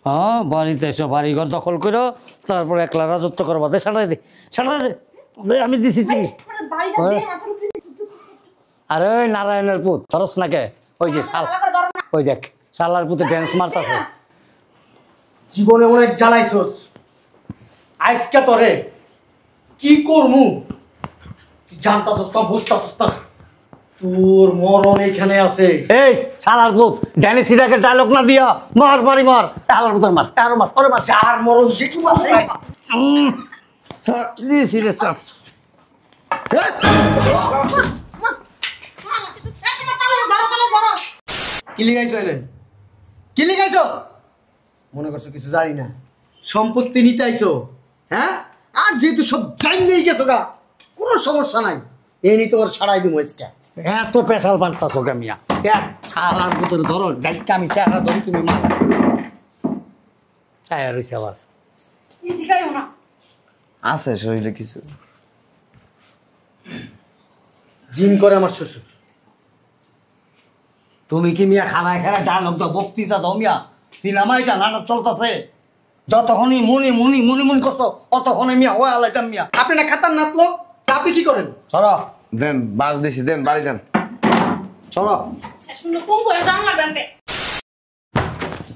হ্যাঁ বাড়িতে এসো, বাড়িঘর দখল করো, তারপর একলা রাজত্ব করবা। দে সাটাই দে, সাটাই দে, আমি দিছি চিনি। আরে ওই নারায়ণের পুত ধরস না কে? ওই যে শাল, ওই দেখ শালার পুতে ড্যান্স মারতাছে। জীবনে অনেক জ্বালাইছস, আজকে তোরে কি করমু জানতাছস না, বুঝতাছস না। তোর মরণ এখানে আছে। এই শালার পুত ড্যানি সিরাকে ডায়লগ না দিয়া মার বাড়ি মার, শালার পুতের মার, আরো মার, ওরে মার। যার মরণ যেটু আছে। দিয়েছি রে চাপ। কি লিখাইছো এনে? কি লিখাইছো? মনে করছো কিছু জানি না? সম্পত্তি নিতে আইছো, হ্যাঁ? আর যেহেতু সব জান নিয়ে গেছো গা, কোনো সমস্যা নাই। এই নিতে ওর সারাই দিব আজকে। এত পেশাল পাল্টাছো কামিয়া, শালার পুতের ধরো ডাইকা আমি চেহারা ধরি, তুমি মার চায়া রয়েছে আবার। আছে শরীরে কিছু। জিম করে আমার শ্বশুর। তুমি কি মিয়া খানায় খানায় ডায়লগ দাও, বক্তৃতা দাও মিয়া? সিনেমা এটা নাটক চলতেছে, যতক্ষণই মুনি মুনি মুনি মুনি করছো অতক্ষণে মিয়া হয়ে আলাইতাম মিয়া। আপনি না খাতার নাত লোক, আপনি কি করেন? চলো দেন বাস দিছি, দেন বাড়ি দেন। চলো।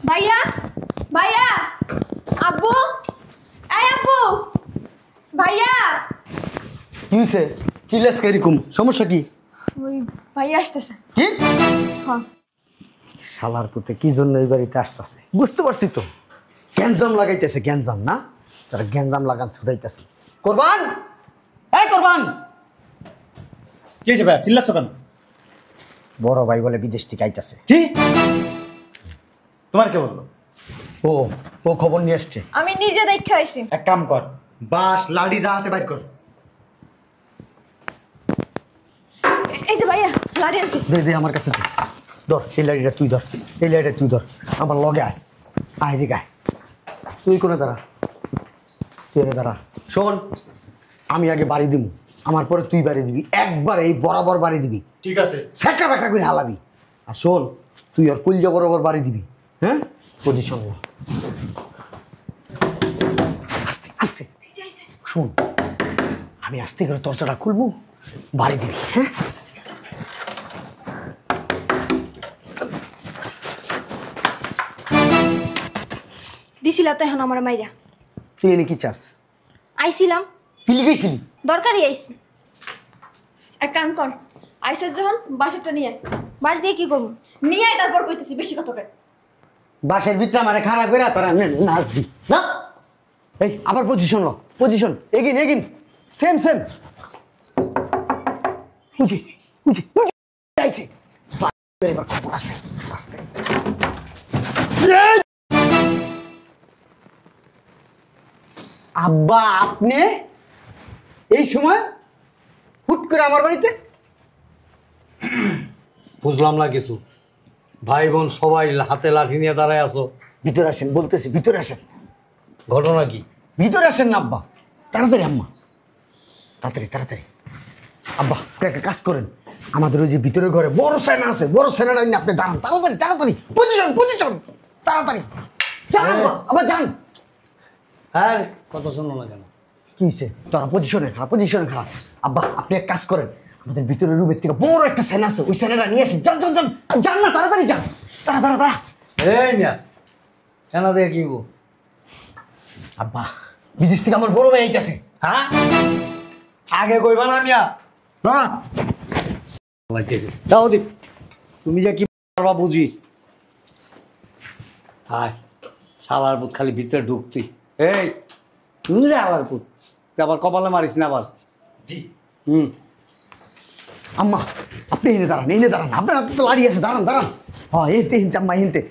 ভাইয়া, ভাইয়া, আব্বু, এই আব্বু, ভাইয়া। কি হয়েছে? চিল্লাস এরকম, সমস্যা কি? ওই ভাইয়া আসতেছে। কি? হ্যাঁ। শালার পুতে কি জন্য এই বাড়িতে আসতেছে বুঝতে পারছি তো। গ্যাঞ্জাম লাগাইতেছে, গ্যাঞ্জাম না, তারা গ্যাঞ্জাম লাগান ছুটাইতেছে। কোরবান, এই কোরবান, কি হয়েছে ভাইয়া, চিল্লাচ্ছ কেন? বড় ভাই বলে বিদেশ থেকে আইতাছে। কি? তোমার কে বললো? ও ও খবর নিয়ে আসছে। আমি নিজে দেখে আইছি। এক কাম কর, বাস লাঠি যা আছে বাইর কর। এই যে ভাইয়া লাড়ি আনছি। দে দে আমার কাছে দে। ধর এই লাঠিটা তুই ধর, এই লাঠিটা তুই ধর, আমার লগে আয়, আয় দিকে আয়। তুই কোনে দাঁড়া, তুই এনে দাঁড়া। শোন, আমি আগে বাড়ি দিব, আমার পরে তুই বাড়ি দিবি, একবার এই বরাবর বাড়ি দিবি। ঠিক আছে? সেকা বেকা করে হালাবি। আর শোন, তুই আর কলজা বরাবর বাড়ি দিবি, হ্যাঁ? পজিশন নে। আস্তে আস্তে শোন, আমি আস্তে করে দরজাটা খুলবো, বাড়ি দিবি, হ্যাঁ? দিছিলা তো এখন আমার মাইরা। তুই এনে কি চাস? আইছিলাম, কি লিখেছিলি? দরকারই আইছি। এক কাম কর, আইসা যখন বাসাটা নিয়ে আয়। বাস দিয়ে কি করবো? নিয়ে আয়, তারপর কইতেছি বেশি কথা কয়। বাসের ভিতরে আমার খাড়া করে তোরা নাচবি না? এই আবার পজিশন লো, পজিশন, এগিন এগিন, সেম সেম। বুঝি বুঝি বুঝি যাইছে। এবার খবর আছে, আস্তে। আব্বা আপনি এই সময় হুট করে আমার বাড়িতে? বুঝলাম না কিছু, ভাই বোন সবাই হাতে লাঠি নিয়ে দাঁড়ায় আছো। ভিতরে আসেন বলতেছি, ভিতরে আসেন। ঘটনা কি? ভিতরে আসেন না আব্বা, তাড়াতাড়ি আম্মা, তাড়াতাড়ি তাড়াতাড়ি। আব্বা আপনি একটা কাজ করেন, আমাদের ওই যে ভিতরের ঘরে বড় সেনা আছে, বড় সেনাটা নিয়ে আপনি দাঁড়ান, তাড়াতাড়ি তাড়াতাড়ি, পজিশন পজিশন, তাড়াতাড়ি যান আব্বা, আবার যান। হ্যাঁ কথা শোনো না কেন? কি হয়েছে? তোরা পজিশনে খারাপ, পজিশনে খারাপ। আব্বা আপনি এক কাজ করেন, আমাদের ভিতরের রুমের থেকে বড় একটা সেনা আছে, ওই সেনাটা নিয়ে আসেন। যান যান যান, যান না, তাড়াতাড়ি যান, তাড়া তাড়া তাড়া। এই মিয়া সেনা দিয়ে কি গো? আব্বা বিদেশ থেকে আমার বড় ভাই আইতাছে। হ্যাঁ আগে কইবা না মিয়া? না দাও দীপ, তুমি যে কি পারবা বুঝি। হায় শালার পুত খালি ভিতরে ঢুকতি। এই তুমি রে শালার পুত, তুই আবার কপালে মারিস না আবার। জি। আম্মা আপনি এনে দাঁড়ান, এনে দাঁড়ান, আপনার হাতে তো লাড়ি আছে, দাঁড়ান দাঁড়ান। হ্যাঁ এনতে এনতে আম্মা এনতে।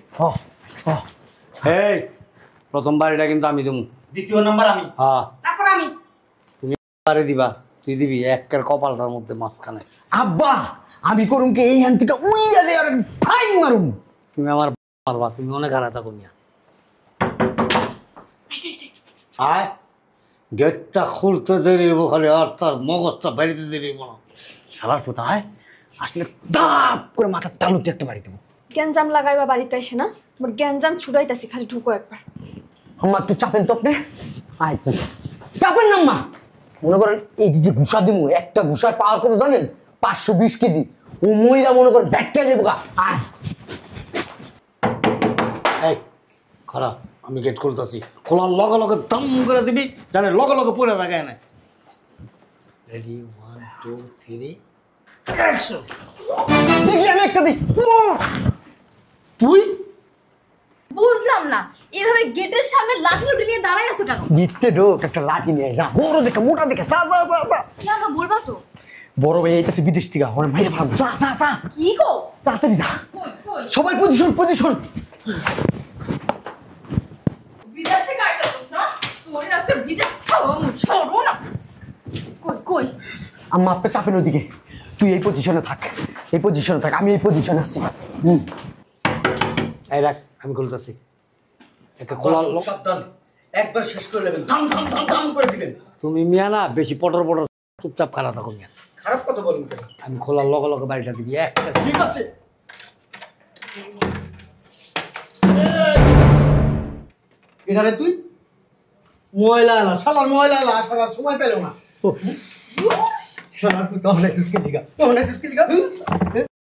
এই প্রথম বাড়িটা কিন্তু আমি দেবো, দ্বিতীয় নাম্বার আমি। হ্যাঁ তারপর আমি। তুমি বাড়ি দিবা, তুই দিবি একের কপালটার মধ্যে মাঝখানে। আব্বা আমি করুম কি এই হ্যান থেকে উই যাবে আর ফাইন মারুম। তুমি আমার মারবা, তুমি অনেক হারা থাকো মিয়া। আয় গেটটা খুলতে দেরি হবো খালি, আর তার মগজটা বেরিতে দেরি হবো না। শালার পুতা আয় আসলে দাপ করে মাথার তালুতে একটা বাড়ি দেবো। গ্যাঞ্জাম লাগাইবা বাড়িতে এসে না, তোমার গ্যাঞ্জাম ছুটাইতাছি, খালি ঢুকো একবার। আম্মা একটু চাপেন তো আপনি। আচ্ছা চাপেন না আম্মা। মনে করেন এই যে ঘুষা দিমু, একটা ঘুষার পাওয়ার কত জানেন? 520 কেজি। ও মহিলা মনে করেন ব্যাটকে যাবো গা। আয় এই খারাপ, আমি গেট খুলতেছি, খোলার লগে লগে দম করে দিবি, জানে লগে লগে পড়ে থাকে না। Ready 1 2 3 action. দেখি আমি একটা দিই। তুই বুঝলাম না, এভাবে গেটের সামনে লাঠি লুটি নিয়ে দাঁড়াই আছো কেন? ভিতরে ঢোক, একটা লাঠি নিয়ে যা, বড় দেখে মোটা দেখে যা যা যা যা। কেন বলবা তো? বড় ভাই এইটাছে বিদেশ থেকে, ওরে মাইরে ভালো, যা যা যা কি গো? তাড়াতাড়ি যা। কই কই? সবাই পজিশন পজিশন। বিদেশ থেকে আইতাছস না? তোরে আজকে বিদেশ খাওয়া ছাড়ো না। কই কই? আম্মা আপনি চাপেন ওদিকে, তুই এই পজিশনে থাক, এই পজিশনে থাক, আমি এই পজিশনে আছি। এই রাখ, আমি খুলতেছি। একটা খোলার সাবধান, একবার শেষ করে নেবেন, ধাম ধাম ধাম ধাম করে দিবেন। তুমি মিয়া না বেশি পটর পটর, চুপচাপ খারাপ থাকো মিয়া। খারাপ কথা বলেন কেন? আমি খোলার লগে লগে বাড়িটা দিবি একটা। ঠিক আছে। এখানে তুই ময়লা আলা, শালার ময়লা আলা, শালার সময় পেল না। শালার তুই কেমন আছিস কে লিগা? কেমন আছিস কে লিগা?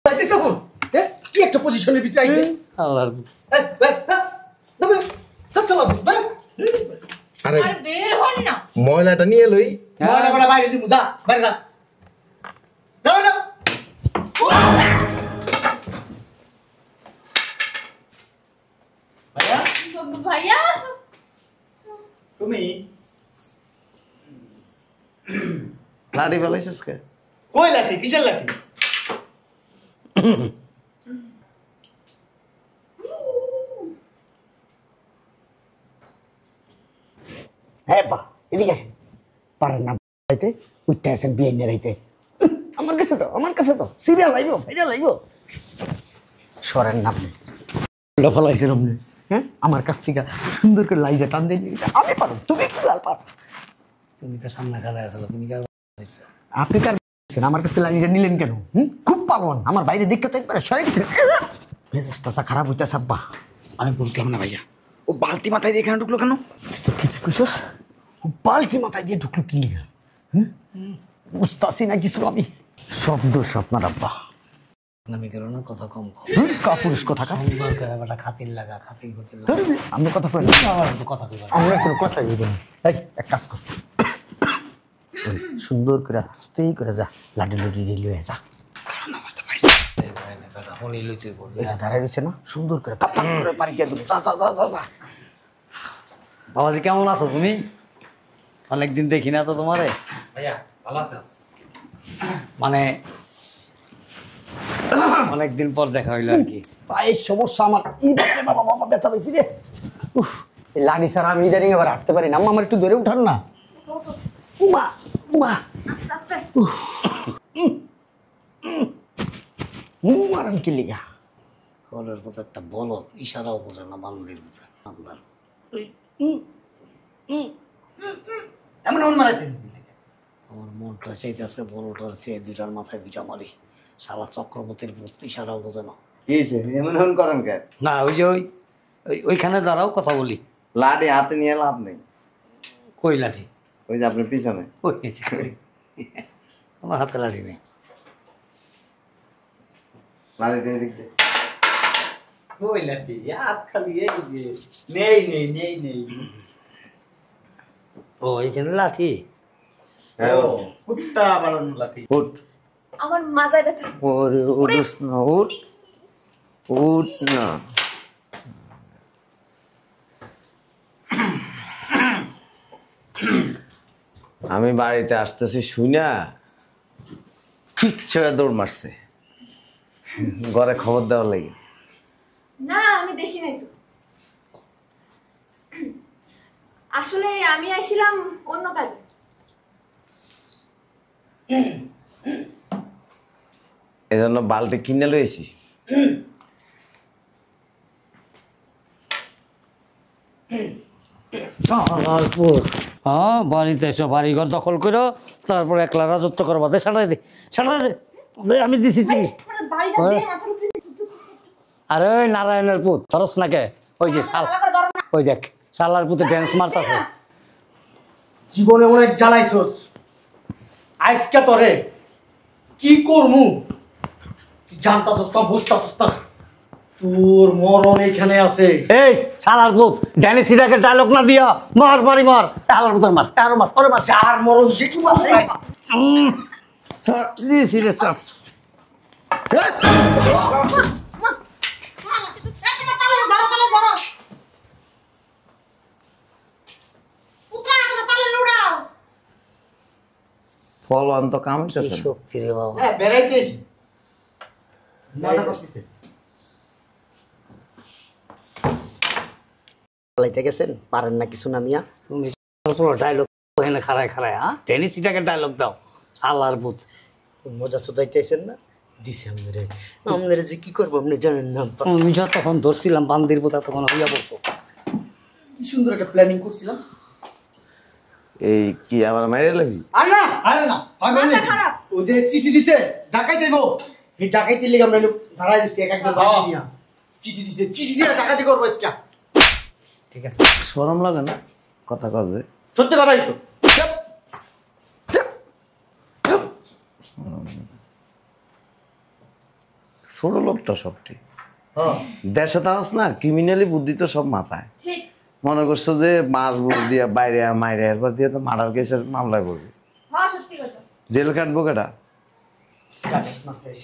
আইছিস এখন? কি একটা পজিশনের ভিতরে আইছে? আল্লাহর আরে আরে বের হন না। ময়লাটা নিয়ে লই। ময়লা বড়া বাইরে দিমু, যা বাইরে যা। যাও না। ভাইয়া ভাইয়া তুমি লাঠি ফেলাইছিস কে? কই লাঠি? কিসের লাঠি? হ্যাঁ বা এদিকে আসেন, পারেন না রাইতে উঠতে আসেন বিয়ে নিয়ে রাইতে। আমার কাছে তো, আমার কাছে তো সিরিয়াল লাগবো, সিরিয়াল লাগবো। সরেন না আপনি, ফলাইছেন আপনি। হ্যাঁ আমার কাছ থেকে সুন্দর করে লাইটা টান দিয়ে নিয়ে আমি পারো, তুমি কি পারো? তুমি তো সামনে খেলা আসলো, তুমি কি আর আপনি কার আমার কাছ থেকে লাইনটা নিলেন কেন? খুব পারবেন, আমার বাইরে দিকটা তো একবার সরে গেছে, মেজাজটা খারাপ হইতেছে আব্বা। আমি বুঝলাম না ভাইয়া, ও বালতি মাথায় দিয়ে এখানে ঢুকলো কেন? কি কইছস? বালতি মাথায় দিয়ে ঢুকলো কি লিগা? বুঝতাছি না কিছু আমি। সব দোষ আপনার আব্বা। আমি গেল না, কথা কম কম। কাপুরুষ কথা কা সুন্দর করে একটা খাতির লাগা, খাতির খাতির লাগা। আমি কথা কই আমার তো কথা কইবা না। আমরা কোনো কথা বলবো না। এই এক কাজ কর, ওই সুন্দর করে আস্তেই করে যা, লাডি লুডি লইয়া যা। হলি লই তুই বল। এই যে দাঁড়ায় রয়েছে না, সুন্দর করে কাপ কাপ করে পারি দিয়ে দেবো। যা যা যা যা যা। বাবাজি কেমন আছো তুমি? অনেকদিন দেখি না তো তোমারে। ভাইয়া ভালো আছেন? মানে অনেকদিন পর দেখা হইলো আর কি। পায়ের সমস্যা আমার, ই বাবা বাবা বাবা ব্যথা পেয়েছি রে। উফ, এই লাডি ছাড়া আমি ইদানিং আবার হাঁটতে পারি না। আম্মা আমার একটু ধরে উঠান না। উমা উমা আস্তে আস্তে। মারান কি লিগা? হলের মতো একটা বলদ, ইশারাও বোঝে না বান্দির মতো। আপনার এমন এমন মারাইতে আমার মনটা চাইতেছে বড়টার চেয়ে দুইটার মাথায় দুইটা মারি। শালা চক্রবর্তীর ভূত, ইশারাও বোঝে না। কি হয়েছে? এমন এমন করেন কে? না ওই যে ওইখানে দাঁড়াও, কথা বলি। লাঠি হাতে নিয়ে লাভ নেই। কই লাঠি? ওই যে আপনার পিছনে। ওই যে কই। আমার হাতে লাঠি নেই। লাঠিটা এদিক দে। কই লাঠি? হাত খালি এই যে নেই নেই নেই নেই। ও এইখানে লাঠি? হ্যাঁ, ও কুত্তা বাড়ানো লাঠি। উঠ। আমার মাজায় ব্যথা। ওরে উঠোস না, উঠ। উঠ না। আমি বাড়িতে আসতেছি শুইনা কিচ্ছু দৌড় মারছে, ঘরে খবর দেওয়ার লাগে। না আমি দেখি নাই তো। আসলে আমি আইছিলাম অন্য কাজে। এজন্য বালতি কিনে লইছি। হ্যাঁ বাড়িতে এসো, বাড়িঘর দখল করো, তারপর একলা রাজত্ব করবা। দে সাটাই দে, সাটাই দে। দে, আমি দিছি চিনি। বাড়িটা দিয়ে মাথার উপরে আরে ওই নারায়ণের পুত ধরস না কে? ওই যে শাল, ওই দেখ শালার পুতে ড্যান্স মারতাছে। জীবনে অনেক জ্বালাইছস, আজকে তোরে কি করমু জানতাছস না, বুঝতাছস না। তোর মরণ এখানে আছে। এই শালার পুত ড্যানি সিটাকে ডায়লগ না দিয়া মার বাড়ি মার, শালার পুতের মার, আরো মার, ওরে মার। যার মরণ যেটু আছে। সব দিয়েছি রে সব। ফলন তো কামাইতেছে না। শক্তি রে বাবা। হ্যাঁ বেড়াইতে এসি মজা করতেছে। লাইতে গেছেন পারেন না কিছু না মিয়া। তুমি ডায়লগ এখানে খাড়ায় খাড়ায়, হ্যাঁ ড্যানি সিটাকে ডায়লগ দাও শালার পুত। মজা চোদাইতেছেন না, দিছে আমাদের যে কি করবো আপনি জানেন না। আমি যতক্ষণ ধরছিলাম বান্দির পুত তখন হইয়া পড়তো। কি সুন্দর একটা প্ল্যানিং করছিলাম। এই কি আবার মাইরে লাগবি? আরে না মাথা খারাপ। ও যে চিঠি দিছে ডাকাইতে গো, এই ডাকাইতে লিগে আমরা ধারাই দিছি এক একজন বাবা নিয়া। চিঠি দিছে, চিঠি দিয়ে ডাকাতি করবো আজকে। ঠিক আছে, শরম লাগে না কথা কাজে? সত্যি কথাই তো। ছোট লোকটা সবটি হ্যাঁ দেশে তাস না, ক্রিমিনালি বুদ্ধি তো সব মাথায়। ঠিক। মনে করছো যে মাছ বুঝ দিয়া বাইরে মাইরে এরপর দিয়ে তো মার্ডার কেসের মামলায় পড়বে, হ্যাঁ সত্যি কথা। জেল কাটবো কেটা?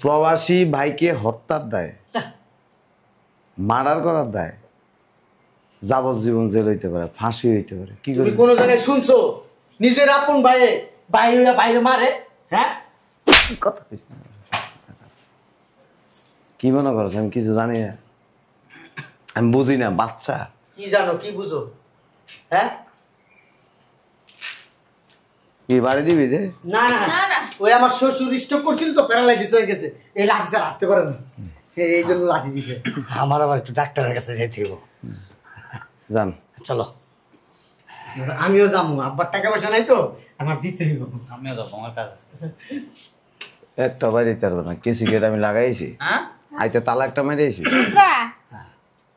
প্রবাসী ভাইকে হত্যার দায়, মার্ডার করার দায়, যাবজ্জীবন জেল হইতে পারে, ফাঁসি হইতে পারে। কি তুমি করি? কোন জায়গায় শুনছো নিজের আপন ভাইয়ে বাইরে বাইরে মারে? হ্যাঁ কথা কইস না। কি মনে করছ আমি কিছু জানি না? আমি বুঝি না, বাচ্চা। কি জানো, কি বুঝো? হ্যাঁ কি বাড়ি দিবি যে? না না না, না। ওই আমার শ্বশুর স্ট্রোক করছিল তো, প্যারালাইসিস হয়ে গেছে, এই লাঠি ছাড়া হাঁটতে পারে না, এই জন্য লাঠি দিছে। আমার আবার একটু ডাক্তারের কাছে যেতে হইব। জান চলো আমিও যাবো, আব্বার টাকা পয়সা নাই তো আমার দিতে হইব। আমিও যাবো, আমার কাজ আছে। একটা বাড়িতে পারবো না, কেসি গেট আমি লাগাইছি, হ্যাঁ আইতে তালা একটা মেরেছি।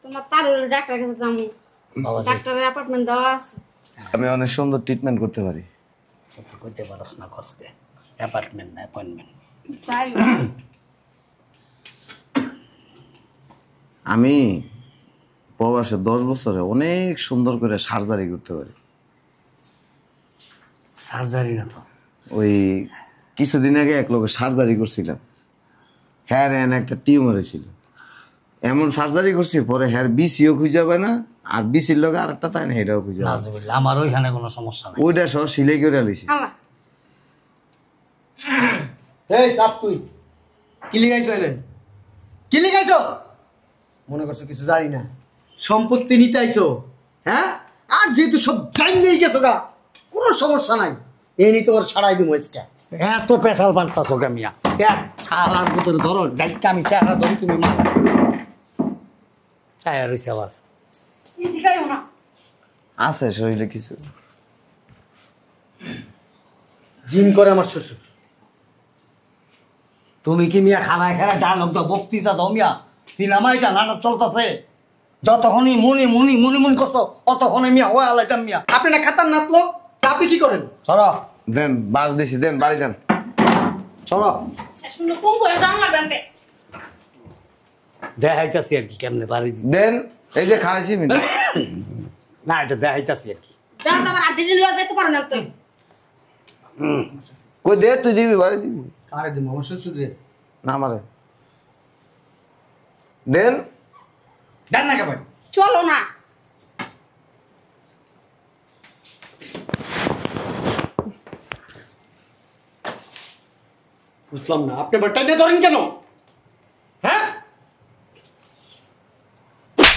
তোমার তারুর ডাক্তার কাছে যাবো, বাবা ডাক্তারের অ্যাপার্টমেন্ট দেওয়া আছে। আমি অনেক সুন্দর ট্রিটমেন্ট করতে পারি। করতে পারস না কষ্টে, অ্যাপার্টমেন্ট না অ্যাপয়েন্টমেন্ট। তাই আমি প্রবাসে 10 বছরে অনেক সুন্দর করে সার্জারি করতে পারি। সার্জারি না তো, ওই কিছুদিন আগে এক লোকের সার্জারি করছিলাম, হ্যার একটা টিউমার ছিল, এমন সার্জারি করছি পরে হ্যার বিসিও খুঁজে পাবে না, আর বিসির লোক আর একটা তাই না এটাও খুঁজে পাবে না। নাজবিল্লাহ, আমার ওইখানে কোনো সমস্যা নাই। ওইটা সব সিলাই করে লিছি। আল্লাহ এই সাপ তুই কি লিখাইছো এনে? কি লিখাইছো? মনে করছো কিছু জানি না? সম্পত্তি নিতে আইছো? হ্যাঁ, আর যেহেতু সব জান নিয়ে গেছো গা, কোনো সমস্যা নাই, এই নিয়ে তোমার সারাই দিব আজকে। এত পেশাল বানতাছো কামিয়া, শালার পুতের ধরো যাইতে আমি চেহারা ধরি, তুমি মার চায়া রয়েছে আবার। এদিকেও না, আছে শরীরে কিছু। জিম করে আমার শ্বশুর। তুমি কি মিয়া খানায় খানায় ডায়লগ দাও, বক্তৃতা দাও মিয়া? সিনেমা এটা নাটক চলতেছে, যতক্ষণই মুনি মুনি মুনি মুনি করছো অতক্ষণই মিয়া হয়ে আলাইতাম মিয়া। আপনি না খাতার নাত লোক, তা আপনি কি করেন? চলো দেন বাস দিছি, দেন বাড়ি দেন। চলো, শেষ পর্যন্ত কোন করে জানলা বানতে দেখাইতাছি আর কি কেমনে বাড়ি দিই। দেন এই যে খাইছি আমি। না এটা দেখাইতাছি আর কি। দাও তো আবার আড্ডি নিয়ে যেতে পারো না তো। কই দে, তুই দিবি বাড়ি দিবি কারে দিব? আমার শ্বশুর রে। না আমারে দেন। দেন না কেমন? চলো না, বুঝলাম না, আপনি আবার টাইনে ধরেন কেন? হ্যাঁ,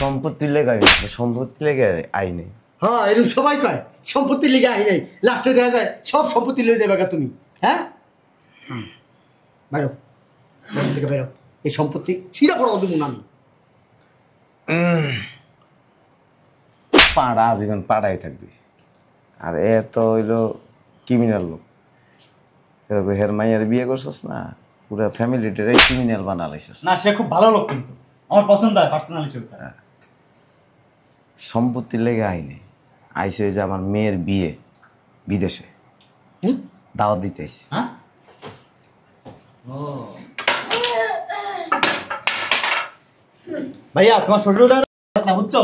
সম্পত্তি লেগে সম্পত্তি লেগে আইনে। হ্যাঁ এরকম সবাই কয়, সম্পত্তি লিগে আই নাই, লাস্টে দেখা যায় সব সম্পত্তি লয়ে যাবে গা তুমি। হ্যাঁ, বাইরো, বাসা থেকে বাইরো, এই সম্পত্তি ছিঁড়া পড়া দেবো না আমি। পাড়া আজীবন পাড়াই থাকবি। আর এ তো হইলো ক্রিমিনাল লোক, এরকম হের মাইয়ার বিয়ে করছস না, পুরো ফ্যামিলিটারে ক্রিমিনাল বানালাইছস। না, সে খুব ভালো লোক কিন্তু আমার পছন্দ হয় পার্সোনাল হিসেবে। সম্পত্তির লেগে আইনি আইসে ওই যে আমার মেয়ের বিয়ে বিদেশে দাওয়াত দিতে আইছি। হ্যাঁ ভাইয়া তোমার শ্বশুরটা না বুঝছো?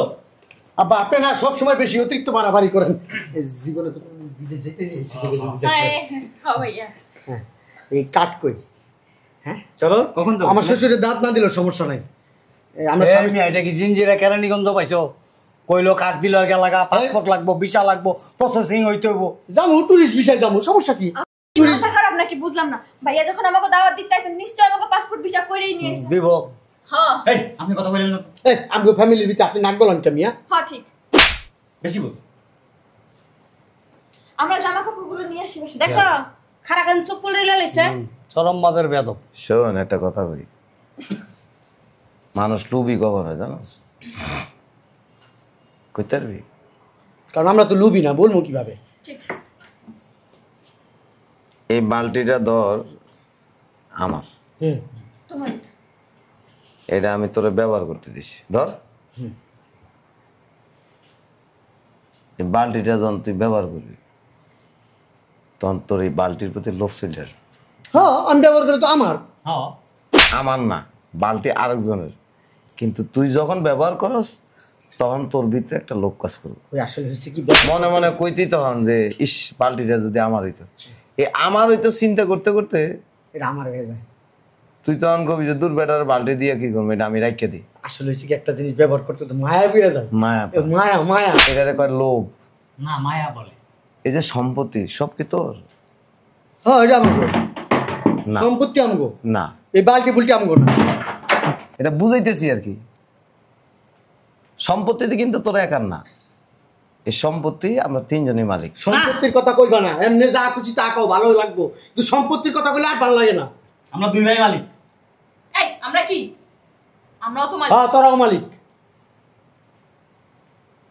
আব্বা আপনি না সবসময় বেশি অতিরিক্ত বাড়াবাড়ি করেন। এই জীবনে তো কোনোদিন বিদেশ যেতে নেই, সুযোগে যদি যেতে হয়। হ্যাঁ ভাইয়া। হ্যাঁ, এই কাট কই হ্যাঁ চলো কখন যাবো? আমার শ্বশুরের দাঁত না দিলেও সমস্যা নাই। এই আমরা এই স্বামী- মিয়া, এটা কি জিঞ্জিরা কেরানীগঞ্জ পাইছো? কইলো কাঠ দিল আর লাগা, পাসপোর্ট লাগবো, ভিসা লাগবো, প্রসেসিং হইতে হইব। যাবো টুরিস্ট বিষয় যাবো, সমস্যা কি? মাথা খারাপ নাকি বুঝলাম না। ভাইয়া যখন আমাকে দাওয়াত দিতে আসেন নিশ্চয় আমাকে পাসপোর্ট ভিসা করেই নিয়ে আসেন। দিব। হ্যাঁ এই আপনি কথা বললেন না তো? এই আমগো ফ্যামিলির ভিতরে আপনি নাক গলান কেমিয়া? হ্যাঁ ঠিক। বেশি বল। আমরা জামা কাপড়গুলো নিয়ে আসি বাসায়। দেখছো খারা কান চুপ করে লাইছে। চরম মাদের বেদব। শোন একটা কথা বলি, মানুষ লুবি কখন হয় জানো? কইতে পারবি? কারণ আমরা তো লুবি না, বলবো কিভাবে? ঠিক। এই বালতিটা ধর আমার, হুম তোমার এটা আমি তোরে ব্যবহার করতে দিছি, ধর। এই বালতিটা যখন তুই ব্যবহার করবি তখন তোর এই বালতির প্রতি লোভ চলে আসবে। হ্যাঁ আমি ব্যবহার করে তো আমার। হ্যাঁ আমার না, বালতি আরেকজনের, কিন্তু তুই যখন ব্যবহার করস তখন তোর ভিতরে একটা লোভ কাজ করবে। ওই আসলে হয়েছে কি, মনে মনে কইতি তখন যে ইস বালতিটা যদি আমার হইতো, এই আমার হইতো চিন্তা করতে করতে এটা আমার হয়ে যায়। তুই তখন কবি যে দূর বেটার বালতি দিয়ে কি করবো, এটা আমি রাখিয়ে দিই। আসলে হয়েছে কি, একটা জিনিস ব্যবহার করতে তো মায়া বেড়ে যায়। মায়া এ মায়া মায়া এটারে কয় লোভ। না মায়া বলে। এই যে সম্পত্তি সব কি তোর? হ্যাঁ এটা আমগো না সম্পত্তি, আমগো না, এই বালতি বুলটি আমগো না। এটা বুঝাইতেছি আর কি। সম্পত্তিতে কিন্তু তোর একার না, এই সম্পত্তি আমরা তিনজনই মালিক। সম্পত্তির কথা কইবা না, এমনি যা খুশি তা কাও, ভালোই লাগবো, কিন্তু সম্পত্তির কথা কইলে আর ভালো লাগে না। আমরা দুই ভাই মালিক। এই আমরা কি? আমরাও তো মালিক। হ্যাঁ তোরাও মালিক।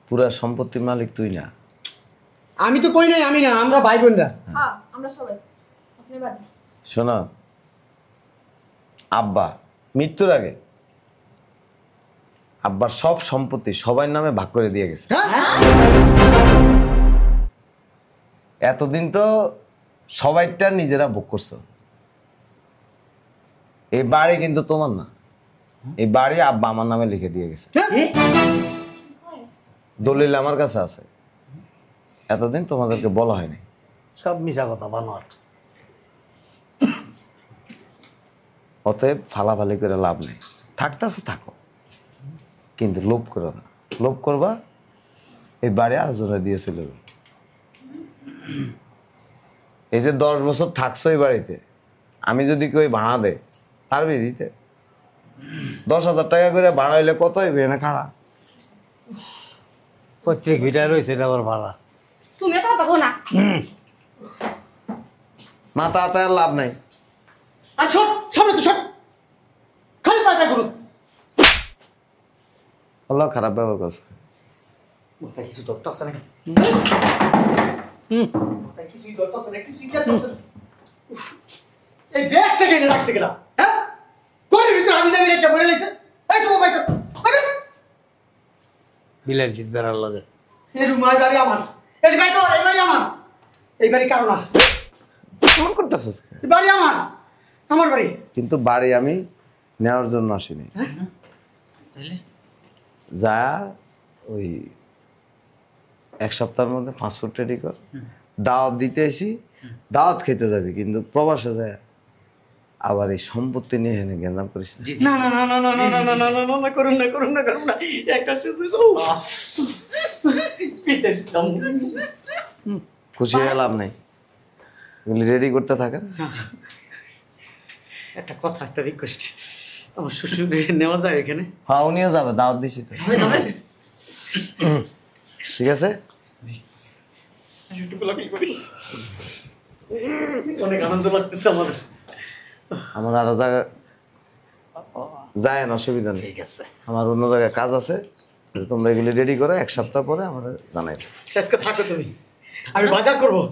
পুরা সম্পত্তির মালিক তুই না। আমি তো কই নাই আমি না, আমরা ভাই বোনরা। হ্যাঁ আমরা সবাই। আপনি বাদ। শোনো, আব্বা মৃত্যুর আগে আব্বার সব সম্পত্তি সবার নামে ভাগ করে দিয়ে গেছে। এতদিন তো সবাইটা নিজেরা ভোগ করছো। এই বাড়ি কিন্তু তোমার না, এই বাড়ি আব্বা আমার নামে লিখে দিয়ে গেছে। দলিল আমার কাছে আছে, এতদিন তোমাদেরকে বলা হয়নি। সব মিশা কথা বানোয়াট। অতএব ফালাফালি করে লাভ নেই, থাকতেছে থাকো, কিন্তু লোভ করো না। লোভ করবা এই বাড়ি আরেকজনে দিয়ে চলে যাবে। এই যে 10 বছর থাকছো এই বাড়িতে, আমি যদি কেউ ভাড়া দে পারবি দিতে? 10,000 টাকা করে ভাড়া হইলে কত হইবে না খাড়া? প্রত্যেক ভিটায় রয়েছে এটা আবার ভাড়া। তুমি তো কথা কও না। মাথা হাতে আর লাভ নাই। আর সব সামনে তো সব খালি পাটা করো। আল্লাহ খারাপ ব্যবহার করছে। মাথা কিছু ধরতেছে না, মাথা কিছুই ধরতেছে না, কিছুই খেলতেছে না। উফ, এই ব্যাগ সেকেন্ডে রাখছে কেনা, হ্যাঁ কোনের ভিতরে আমি যাবি রেখে বলে লাইছে। এই সব ভাই বিলের জিত বেড়ার লাগে। এই রুম এই বাড়ি আমার, এই বাড়ি তোর, এই বাড়ি আমার, এই বাড়ি কারো না, কেমন করতেছিস? এই বাড়ি আমার, আমার বাড়ি। কিন্তু বাড়ি আমি নেওয়ার জন্য আসিনি। যা ওই 1 সপ্তাহের মধ্যে পাসপোর্ট রেডি কর, দাওয়াত দিতে এসি, দাওয়াত খেতে যাবি, কিন্তু প্রবাসে যায় আবার এই সম্পত্তি নিয়ে এনে গেঞ্জাম করিস না। না না না না না না না না না না না করুন না করুন না করুন না, একটা সুযোগ পিতের দাম। খুশি হয়ে লাভ নাই, এগুলি রেডি করতে থাকেন। একটা কথা, একটা রিকোয়েস্ট, আমার শ্বশুর নেওয়া যায় এখানে? হ্যাঁ উনিও যাবে, দাওয়াত দিছি তো। যাবে যাবে, ঠিক আছে, অনেক আনন্দ লাগতেছে আমার। আমার আরো জায়গা যায় না, অসুবিধা নেই। ঠিক আছে, আমার অন্য জায়গায় কাজ আছে, তোমরা এগুলি রেডি করো, 1 সপ্তাহ পরে আমার জানাই। শেষকে থাকো তুমি, আমি বাজার করবো।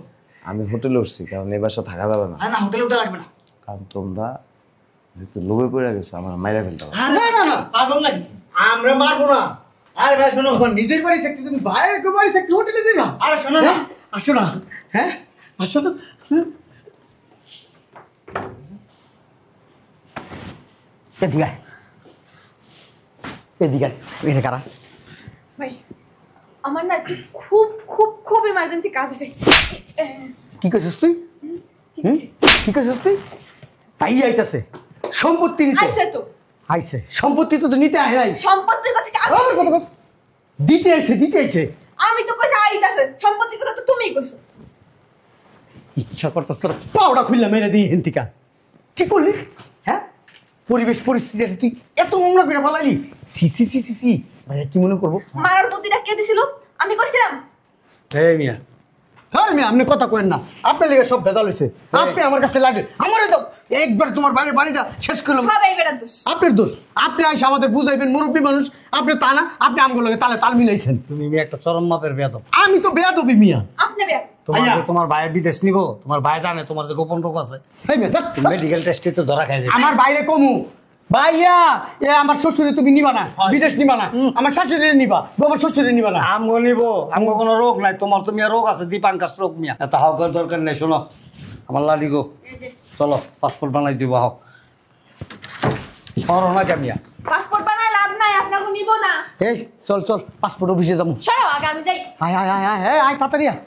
আমি হোটেলে উঠছি, কারণ এই বাসা থাকা যাবে না, না হোটেলে উঠে লাগবে না। কারণ তোমরা যেহেতু লোভে পড়ে গেছো আমার মাইরা ফেলতে হবে। না না না, পাগল নাকি আমরা মারবো না আরে ভাই শোনো তোমার নিজের বাড়ি থাকতে তুমি বাইরের বাড়ি থাকতে হোটেলে যাবে আরে শোনো না আসো না হ্যাঁ আসো তো এদিকে আয়। এদিকে আয়। এখানে কারা ভাই আমার না একটু খুব খুব খুব ইমার্জেন্সি কাজ আছে কি করছিস তুই কি করছিস তুই তাই আইতাছে সম্পত্তি নিতে আইছে তো আইছে সম্পত্তি তো নিতে আয় নাই সম্পত্তির কথা কি আমার কথা কস। দিতে আইছে আমি তো কইছি আইতাছে সম্পত্তির কথা তো তুমিই কইছো ইচ্ছা করতেছ তোর পাউডা খুললাম মেরে দিই হেন্তিকা কি করলি হ্যাঁ পরিবেশ পরিস্থিতি তুই এত নোংরা করে পালাইলি সি সি সি সি সি ভাই কি মনে করবো মারার বুদ্ধিটা কে দিছিল আমি কইছিলাম এই মিয়া স্যার আমি আপনি কথা কইেন না আপনার লেগে সব ভেজাল হয়েছে আপনি আমার কাছে লাগে আমারে দাও একবার তোমার বাইরে বাড়িটা শেষ করলাম সব এই বেটার দোষ আপনার দোষ আপনি আইসা আমাদের বুঝাইবেন মুরব্বী মানুষ আপনি তা না আপনি আমগুলো লাগে তালে তাল মিলাইছেন তুমি মিয়া একটা চরম মাপের বেয়াদব। আমি তো বেয়াদবি মিয়া আপনি বেয়া তোমার আইয়া। যে তোমার ভাইয়ের বিদেশ নিব, তোমার ভাই জানে তোমার যে গোপন রোগ আছে, এই মেয়ে, ধ্যাৎ, মেডিকেল টেস্টে তো ধরা খাই যাবে। আমার বাইরে কমু ভাইয়া এ আমার শ্বশুরে তুমি নিবা না বিদেশ নিবা না আমার শাশুড়ি নিবা আমার শ্বশুরে নিবা না আমগো নিব, আমগো কোনো রোগ নাই, তোমার তো মিয়া রোগ আছে, দীপাঙ্কাশ রোগ মিয়া। এত হাওকার দরকার নেই। শোনো আমার লাডি গো, চলো পাসপোর্ট বানাই দিব। হাও সরো না মিয়া। পাসপোর্ট বানায় লাভ নাই, আপনাকে নিব না। এই চল চল পাসপোর্ট অফিসে যাবো সরো আগে আমি যাই। আয় আয় আয় আয় আয় তাড়াতাড়ি আয়